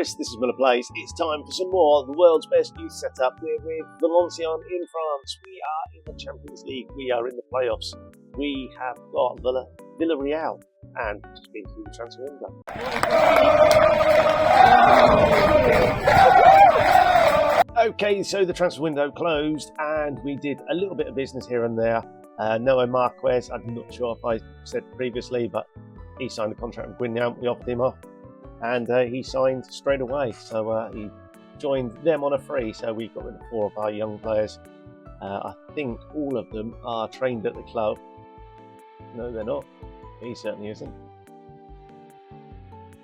Chris, this is Miller Plays. It's time for some more of the world's best youth setup. We're with Valenciennes in France. We are in the Champions League. We are in the playoffs. We have got Villarreal and just been through the transfer window. Okay, so the transfer window closed and we did a little bit of business here and there. Noah Marquez, I'm not sure if I said previously, but he signed a contract with Guingamp. We offered him off and he signed straight away. So he joined them on a free. So we got rid of 4 of our young players. I think all of them are trained at the club. No, they're not. He certainly isn't.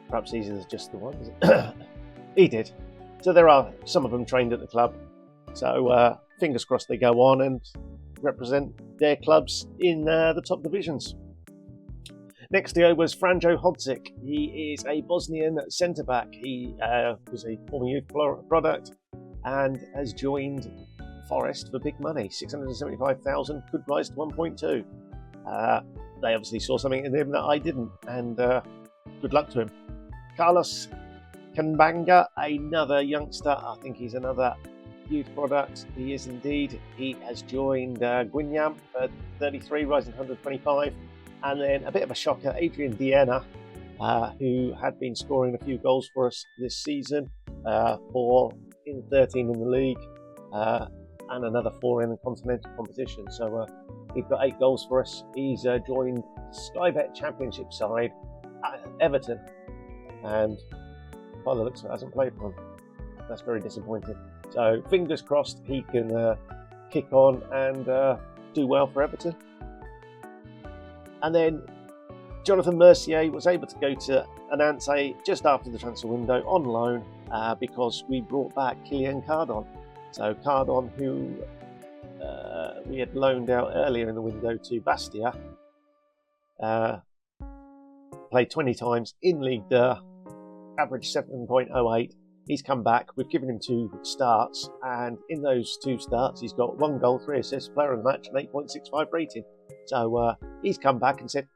Perhaps these are just the ones. He did. So there are some of them trained at the club. So fingers crossed they go on and represent their clubs in the top divisions. Next to go was Franjo Hodzik. He is a Bosnian centre-back. He was a former youth product and has joined Forest for big money. 675,000, could rise to 1.2. They obviously saw something in him that I didn't, and good luck to him. Carlos Kanbanga, another youngster. I think he's another youth product. He is indeed. He has joined Guingamp for 33, rising 125. And then a bit of a shocker, Adrian Diana, who had been scoring a few goals for us this season, 4 in 13 in the league, and another 4 in the continental competition. So he's got 8 goals for us. He's joined Sky Bet Championship side at Everton, and by the looks of it, hasn't played for him. That's very disappointing. So fingers crossed he can kick on and do well for Everton. And then Jonathan Mercier was able to go to Nantes just after the transfer window on loan because we brought back Kylian Cardon. So Cardon, who we had loaned out earlier in the window to Bastia, played 20 times in Ligue 2, average 7.08. He's come back. We've given him 2 starts, and in those 2 starts, he's got 1 goal, 3 assists, player of the match, and 8.65 rating. So he's come back and said,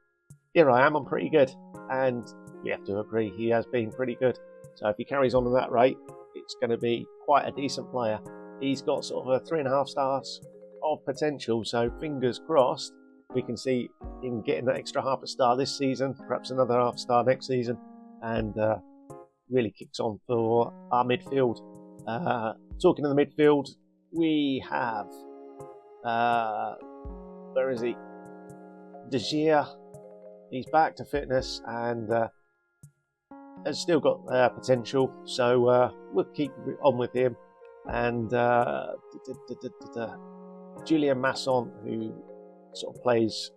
"Here I am. I'm pretty good," and we have to agree he has been pretty good. So if he carries on at that rate, it's going to be quite a decent player. He's got sort of a 3.5 stars of potential. So fingers crossed, we can see him getting that extra half a star this season, perhaps another half star next season, and really kicks on for our midfield. Talking of the midfield, we have where is he? De Gea. He's back to fitness and has still got potential. So we'll keep on with him. And Julien Masson, who sort of plays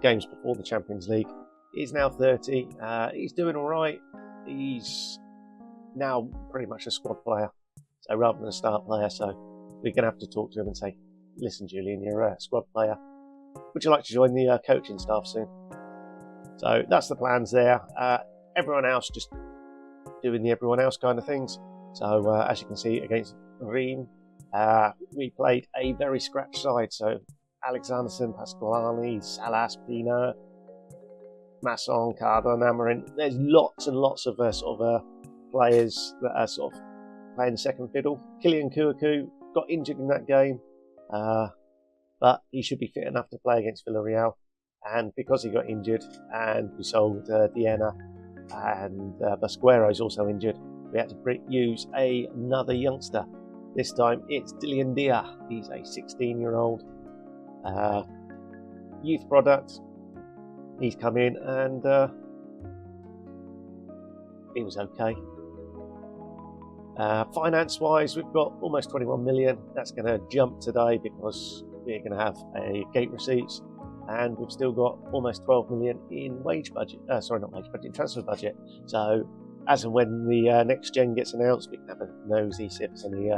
games before the Champions League, is now 30. He's doing all right. He's now pretty much a squad player, so rather than a start player. So we're going to have to talk to him and say, "Listen, Julian, you're a squad player. Would you like to join the coaching staff soon?" So that's the plans there. Everyone else just doing the everyone else kind of things. So as you can see, against Reims, we played a very scratch side. So Alexanderson, Pasqualani, Salas, Pina, Masson, Cardon, Amarin. There's lots and lots of players that are sort of playing second fiddle. Kylian Kouakou got injured in that game, but he should be fit enough to play against Villarreal. And because he got injured and we sold Diana and Basquero is also injured, we had to use another youngster. This time it's Dillian Dia. He's a 16-year-old youth product. He's come in and he was okay. Finance-wise, we've got almost 21 million. That's going to jump today because we're going to have a gate receipts, and we've still got almost 12 million in wage budget. Sorry, not wage budget, transfer budget. So as and when the next gen gets announced, we can have a nosy, see if there's any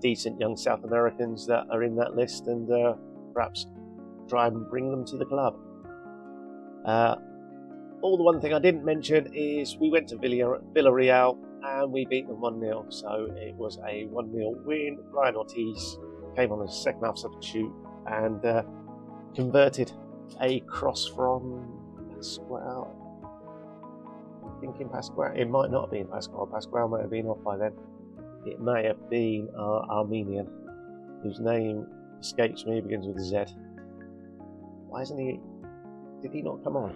decent young South Americans that are in that list, and perhaps try and bring them to the club. The one thing I didn't mention is we went to Villarreal and we beat them 1-0. So it was a 1-0 win. Ryan Ortiz came on as a second half substitute and converted a cross from thinking Pascual. It might not have been Pascual. Pascual may have been off by then. It may have been our Armenian, whose name escapes me, begins with a Z. Why isn't he? Did he not come on?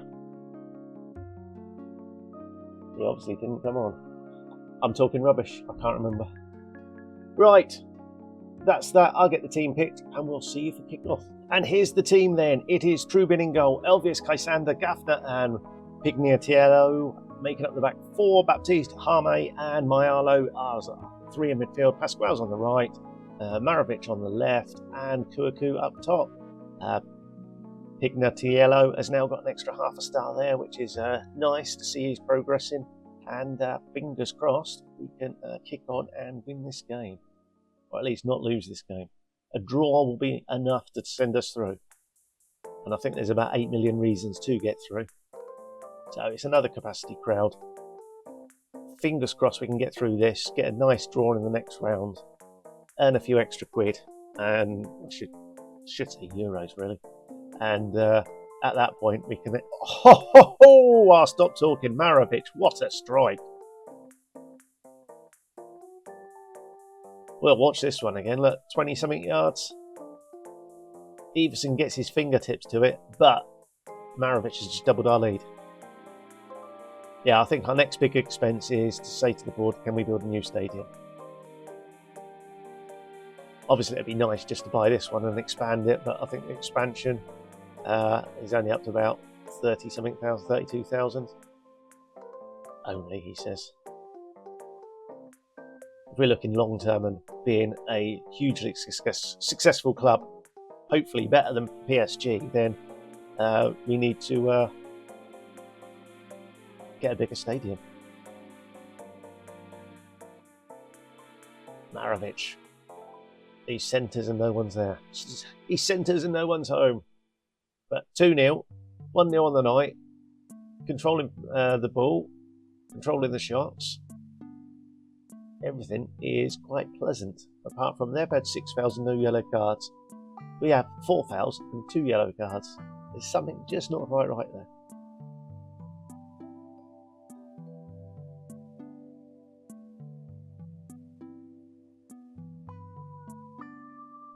He obviously didn't come on. I'm talking rubbish. I can't remember. Right. That's that. I'll get the team picked and we'll see you for kick-off. And here's the team then. It is Trubin in goal, Elvius, Kaisander, Gaffner and Pignatiello making up the back four. Baptiste, Harme and Mayalo are three in midfield. Pascual's on the right, Marovic on the left and Kouakou up top. Pignatiello has now got an extra half a star there, which is nice to see he's progressing. And fingers crossed we can kick on and win this game. Or at least not lose this game. A draw will be enough to send us through. And I think there's about 8 million reasons to get through. So it's another capacity crowd. Fingers crossed we can get through this, get a nice draw in the next round, earn a few extra quid, and I should say euros really. And at that point we can... I'll stop talking. Marovic, what a strike. Well, watch this one again. Look, 20-something yards. Everson gets his fingertips to it, but Marovic has just doubled our lead. Yeah, I think our next big expense is to say to the board, can we build a new stadium? Obviously, it'd be nice just to buy this one and expand it, but I think the expansion is only up to about 30-something thousand, 32,000. Only, he says. If we're looking long term and being a hugely successful club, hopefully better than PSG, then we need to get a bigger stadium. Marovic. He centres and no one's there. He centres and no one's home. But 2-0, 1-0 on the night. Controlling the ball, controlling the shots. Everything is quite pleasant. Apart from they've had 6,000 no yellow cards. We have 4,000 and 2 yellow cards. There's something just not quite right there.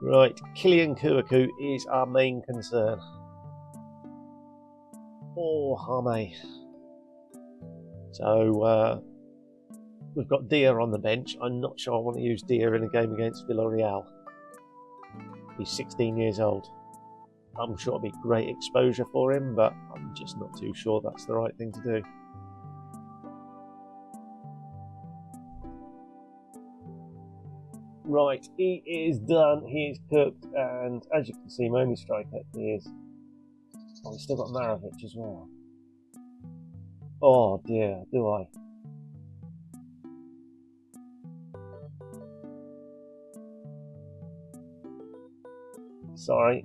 Right, Kylian Kouakou is our main concern. Or Harme. So we've got Dia on the bench. I'm not sure I want to use Dia in a game against Villarreal. He's 16 years old. I'm sure it'll be great exposure for him, but I'm just not too sure that's the right thing to do. Right, he is done, he is cooked, and as you can see, my only striker is... Oh, he's still got Marovic as well. Oh dear, do I? Sorry.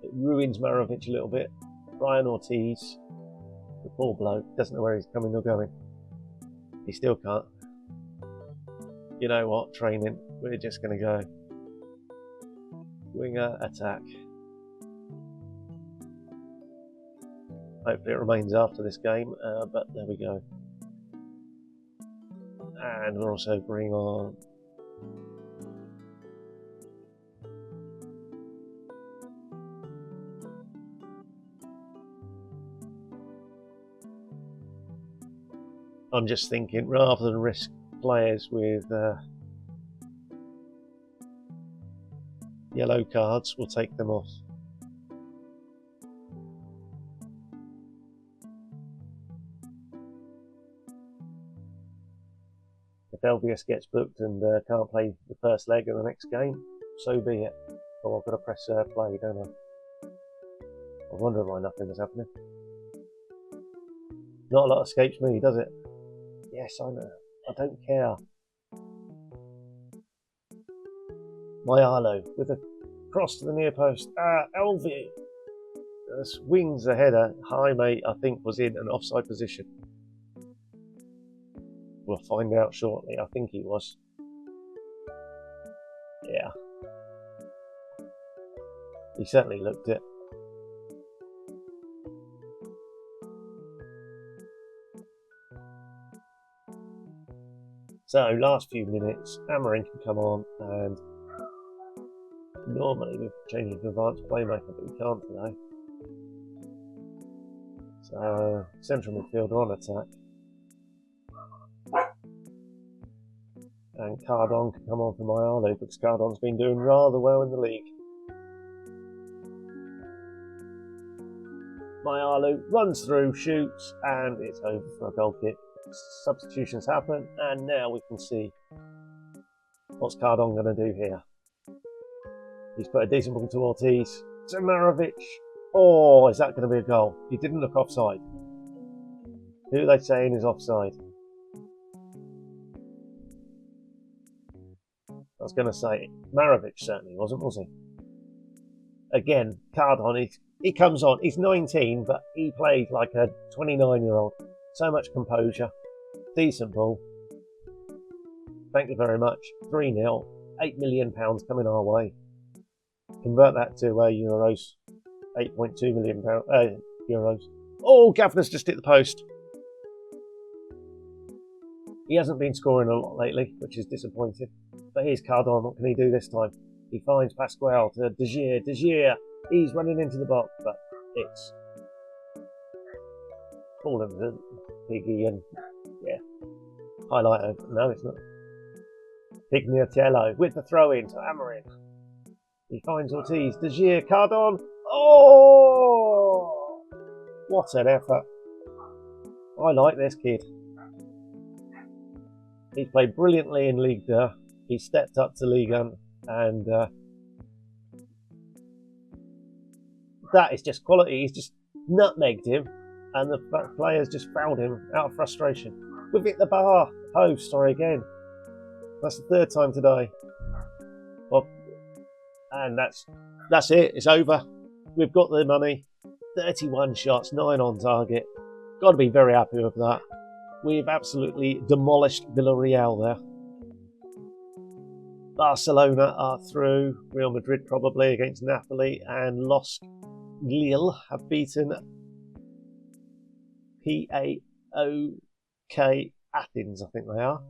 It ruins Marovic a little bit. Brian Ortiz, the poor bloke, doesn't know where he's coming or going. He still can't. You know what, training, we're just going to go winger attack. Hopefully it remains after this game, but there we go. And we'll also bring on I'm just thinking, rather than risk players with yellow cards, we'll take them off. If Elvius gets booked and can't play the first leg of the next game, so be it. Oh, I've got to press play, don't I? I wonder why nothing was happening. Not a lot escapes me, does it? Yes, I know. I don't care. Mayalo with a cross to the near post. Elvius swings the header. Jaime, I think, was in an offside position. We'll find out shortly. I think he was. Yeah. He certainly looked it. So last few minutes, Amarin can come on, and normally we've changed to advanced playmaker, but we can't today. So central midfielder on attack. And Cardon can come on for Myalu, because Cardon's been doing rather well in the league. Myalu runs through, shoots, and it's over for a goal kick. Substitutions happen, and now we can see what's Cardon going to do here. He's put a decent ball to Ortiz. To Marovic. Oh, is that going to be a goal? He didn't look offside. Who are they saying is offside? I was going to say Marovic certainly wasn't, was he? Again, Cardon, he comes on. He's 19, but he played like a 29-year-old. So much composure. Decent ball. Thank you very much. 3-0. £8 million coming our way. Convert that to euros. 8.2 million euros. Oh, Gavner's just hit the post. He hasn't been scoring a lot lately, which is disappointing. But here's Cardon. What can he do this time? He finds Pasquale to De Gea. De Gea. He's running into the box, but it's fallen to Piggy and highlighter. No, it's not. Pignatello with the throw in to Amarin. He finds Ortiz. De Gea. Cardon. Oh! What an effort. I like this kid. He's played brilliantly in Ligue 2. He stepped up to Ligue 1, and that is just quality. He's just nutmegged him, and the players just fouled him out of frustration. We've hit the bar. Post, sorry again. That's the third time today. Well, and that's it. It's over. We've got the money. 31 shots, 9 on target. Got to be very happy with that. We've absolutely demolished Villarreal there. Barcelona are through. Real Madrid probably against Napoli, and Lille have beaten PAOK Athens, I think they are.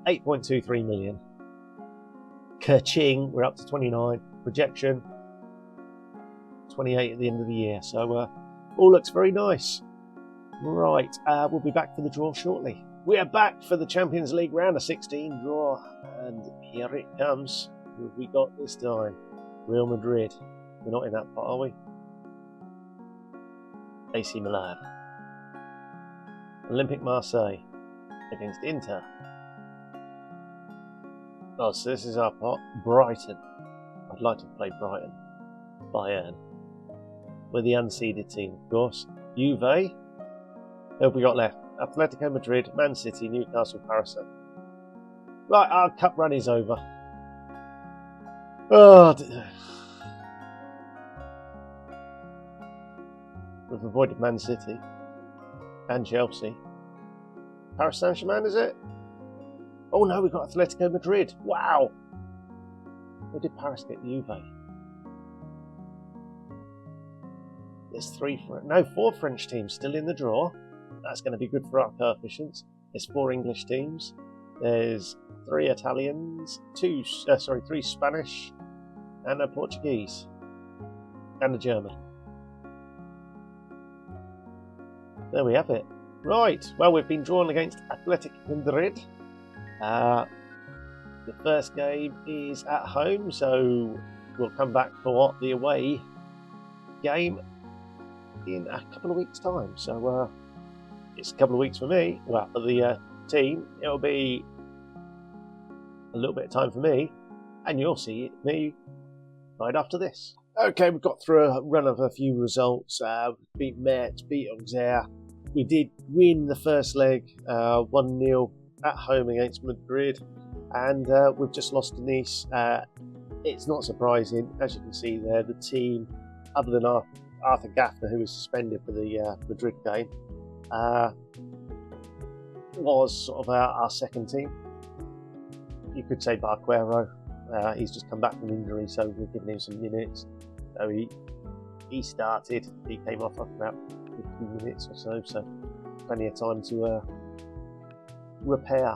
8.23 million. Kerching, we're up to 29. Projection 28 at the end of the year. So all looks very nice. Right, we'll be back for the draw shortly. We are back for the Champions League round of 16 draw, and here it comes. Who have we got this time? Real Madrid. We're not in that part, are we? AC Milan. Olympique Marseille against Inter. Oh, so this is our pot. Brighton. I'd like to play Brighton. Bayern. We're the unseeded team, of course. Juve. Who have we got left? Atletico Madrid, Man City, Newcastle, Paris. Right, our cup run is over. Oh, we've avoided Man City and Chelsea. Paris Saint-Germain, is it? Oh no, we've got Atletico Madrid. Wow. Where did Paris get Juve? There's 4 French teams still in the draw. That's going to be good for our coefficients. There's 4 English teams. There's 3 Italians, 3 Spanish, and a Portuguese, and a German. There we have it. Right, well, we've been drawn against Athletic Madrid. The first game is at home, so we'll come back for the away game in a couple of weeks' time. So it's a couple of weeks for me. Well, for the team, it'll be a little bit of time for me, and you'll see me right after this. Okay, we've got through a run of a few results. Beat Metz, beat Auxerre. We did win the first leg 1-0 at home against Madrid, and we've just lost to Nice. It's not surprising, as you can see there, the team, other than Arthur Gaffner, who was suspended for the Madrid game, was sort of our second team. You could say Barquero. He's just come back from injury, so we're giving him some minutes. So he started. He came off after about 15 minutes or so plenty of time to repair,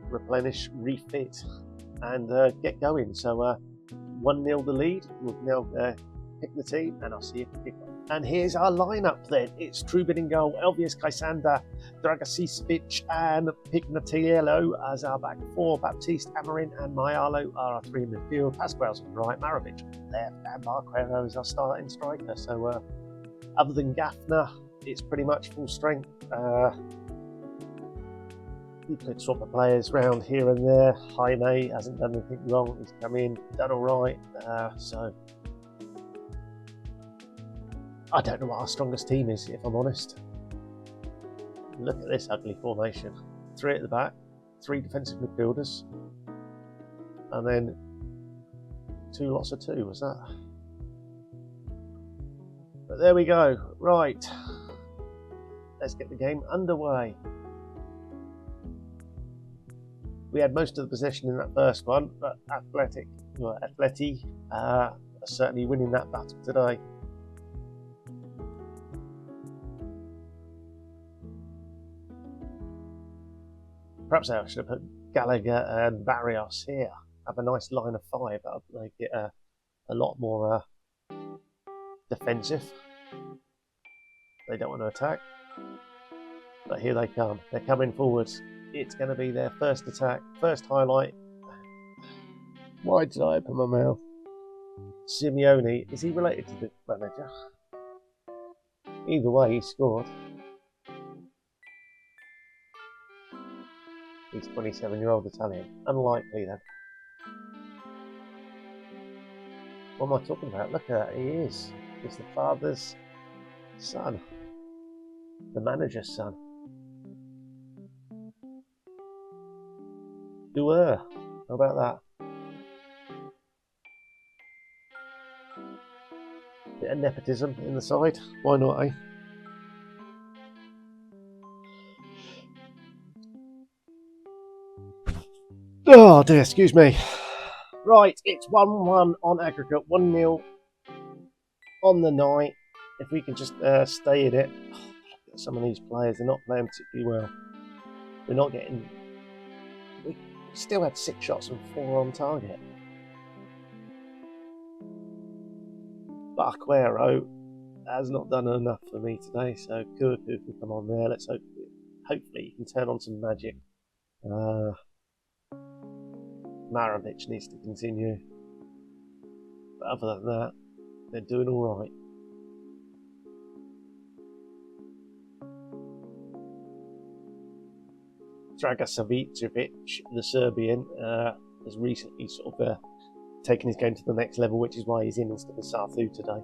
replenish, refit, and get going. So 1-0 the lead. We'll now pick the team, and I'll see you for kickoff. And here's our lineup then. It's Trubin in goal, Elvius Kaisander, Dragasic, and Pignatiello as our back four. Baptiste, Amarin, and Mayalo are our three in midfield. Pasquale's on the right, Marovic on the left, and Barquero is our starting striker. So other than Gaffner, it's pretty much full strength. You could swap the players around here and there. Jaime hasn't done anything wrong. He's come in, done all right. So I don't know what our strongest team is, if I'm honest. Look at this ugly formation. 3 at the back, 3 defensive midfielders, and then 2 lots of 2, was that? But there we go. Right. Let's get the game underway. We had most of the possession in that first one, but Aleti are certainly winning that battle today. Perhaps I should have put Gallagher and Barrios here. Have a nice line of 5. That would make it a lot more defensive. They don't want to attack. But here they come. They're coming forwards. It's going to be their first attack, first highlight. Why did I open my mouth? Simeone, is he related to the manager? Either way, he scored. He's 27-year-old Italian. Unlikely then. What am I talking about? Look at that, he is. He's the father's son. The manager's son. How about that? Bit of nepotism in the side. Why not, eh? Oh dear, excuse me. Right, it's 1-1 on aggregate, 1-0 on the night. If we can just stay in it. Some of these players are not playing particularly well. We're not getting... We still had 6 shots and 4 on target. Barquero has not done enough for me today, so Kurku can come on there. Let's hope, hopefully he can turn on some magic. Marovic needs to continue. But other than that, they're doing all right. Dragasic, the Serbian, has recently sort of taken his game to the next level, which is why he's in instead of Sarthu today.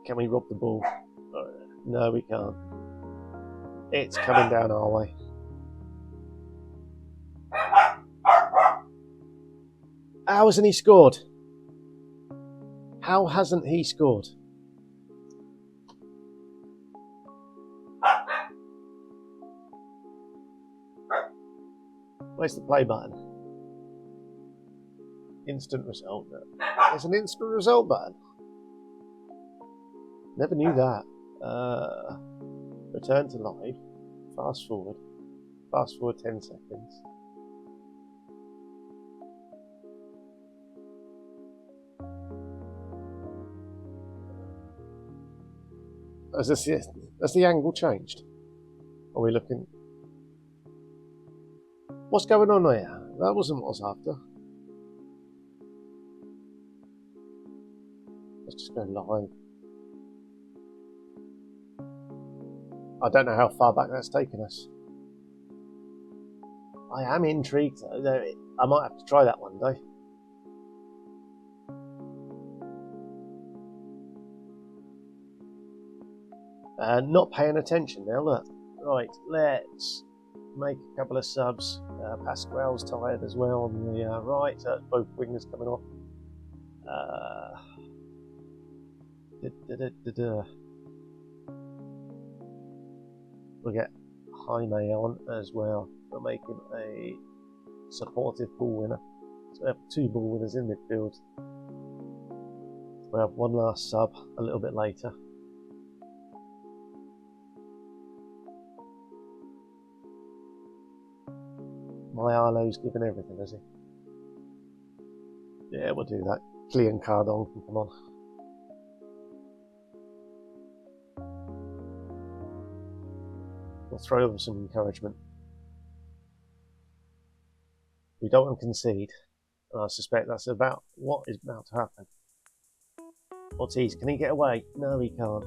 Can we rob the ball? No, we can't. It's coming down our way. How hasn't he scored? How hasn't he scored? Where's the play button? Instant result. There's an instant result button. Never knew that. Return to live. Fast forward. Fast forward 10 seconds. Has the angle changed? Are we looking? What's going on here? That wasn't what I was after. Let's just go live. I don't know how far back that's taken us. I am intrigued though. I might have to try that one day. Not paying attention now, look. Right, let's make a couple of subs. Pasquale's tired as well on the right, so both wingers coming off. We'll get Jaime on as well. We'll make him a supportive ball winner. So we have 2 ball winners in midfield. We'll have one last sub a little bit later. My Arlo's given everything, has he? Yeah, we'll do that. Clean Cardon can come on. We'll throw them some encouragement. We don't want to concede. And I suspect that's about what is about to happen. Ortiz, can he get away? No, he can't.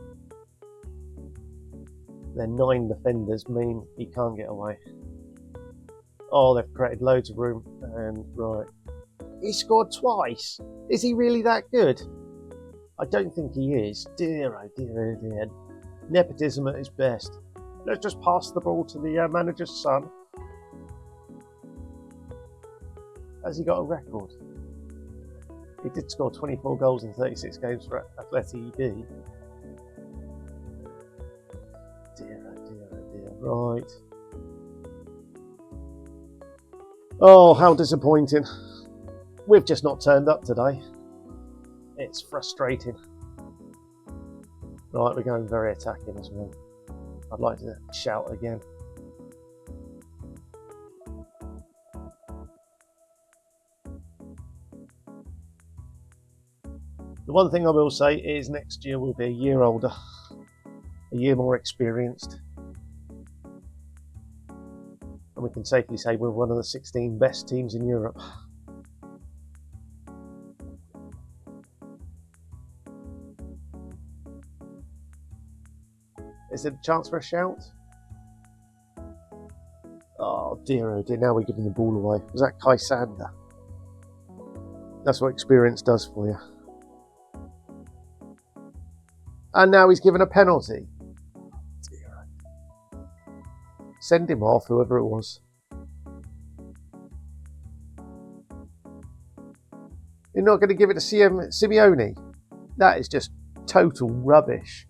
Their 9 defenders mean he can't get away. Oh, they've created loads of room. And right. He scored twice. Is he really that good? I don't think he is. Dear, oh dear, oh dear. Nepotism at its best. Let's just pass the ball to the manager's son. Has he got a record? He did score 24 goals in 36 games for Aleti. Dear, oh dear, oh dear. Right. Oh, how disappointing. We've just not turned up today. It's frustrating. Right, we're going very attacking as well. I'd like to shout again. The one thing I will say is next year we'll be a year older, a year more experienced. And we can safely say we're one of the 16 best teams in Europe. Is there a chance for a shout? Oh dear, now we're giving the ball away. Was that Kai Sander? That's what experience does for you. And now he's given a penalty. Dear. Send him off, whoever it was. You're not going to give it to Simeone? That is just total rubbish.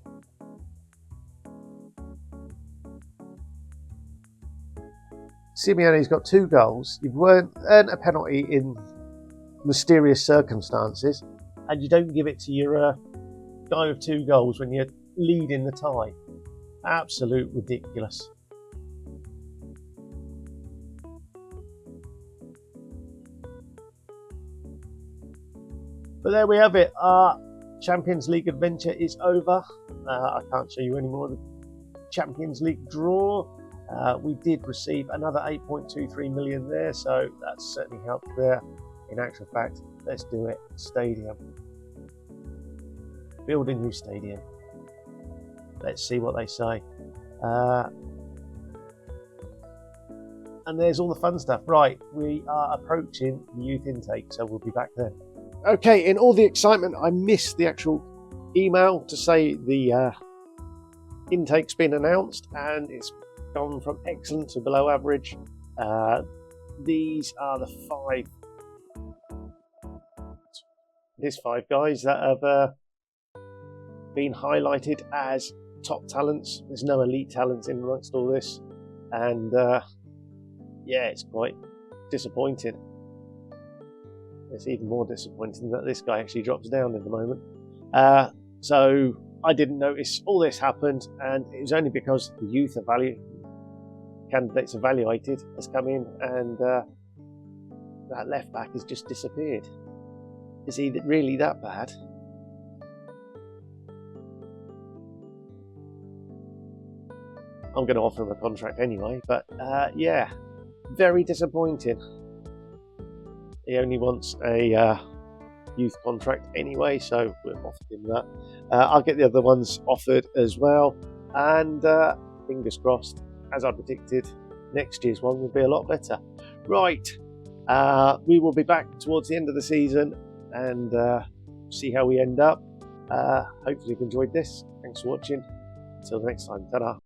Simeone's got 2 goals. You've earned a penalty in mysterious circumstances, and you don't give it to your guy with 2 goals when you're leading the tie. Absolute ridiculous. But there we have it. Our Champions League adventure is over. I can't show you any more of the Champions League draw. We did receive another 8.23 million there, so that's certainly helped there. In actual fact, let's do it. Stadium. Build a new stadium. Let's see what they say. And there's all the fun stuff. Right, we are approaching the youth intake, so we'll be back then. Okay, in all the excitement, I missed the actual email to say the intake's been announced, and it's gone from excellent to below average. These are the 5 guys that have been highlighted as top talents. There's no elite talents in amongst all this, and yeah, it's quite disappointing. It's even more disappointing that this guy actually drops down in the moment. So I didn't notice all this happened, and it was only because the youth candidates evaluated has come in, and that left back has just disappeared. Is he really that bad? I'm going to offer him a contract anyway, but yeah, very disappointing. He only wants a youth contract anyway, so we've offered him that. I'll get the other ones offered as well, and fingers crossed, as I predicted, next year's one will be a lot better. Right, we will be back towards the end of the season and see how we end up. Hopefully you've enjoyed this. Thanks for watching. Until next time, ta-da.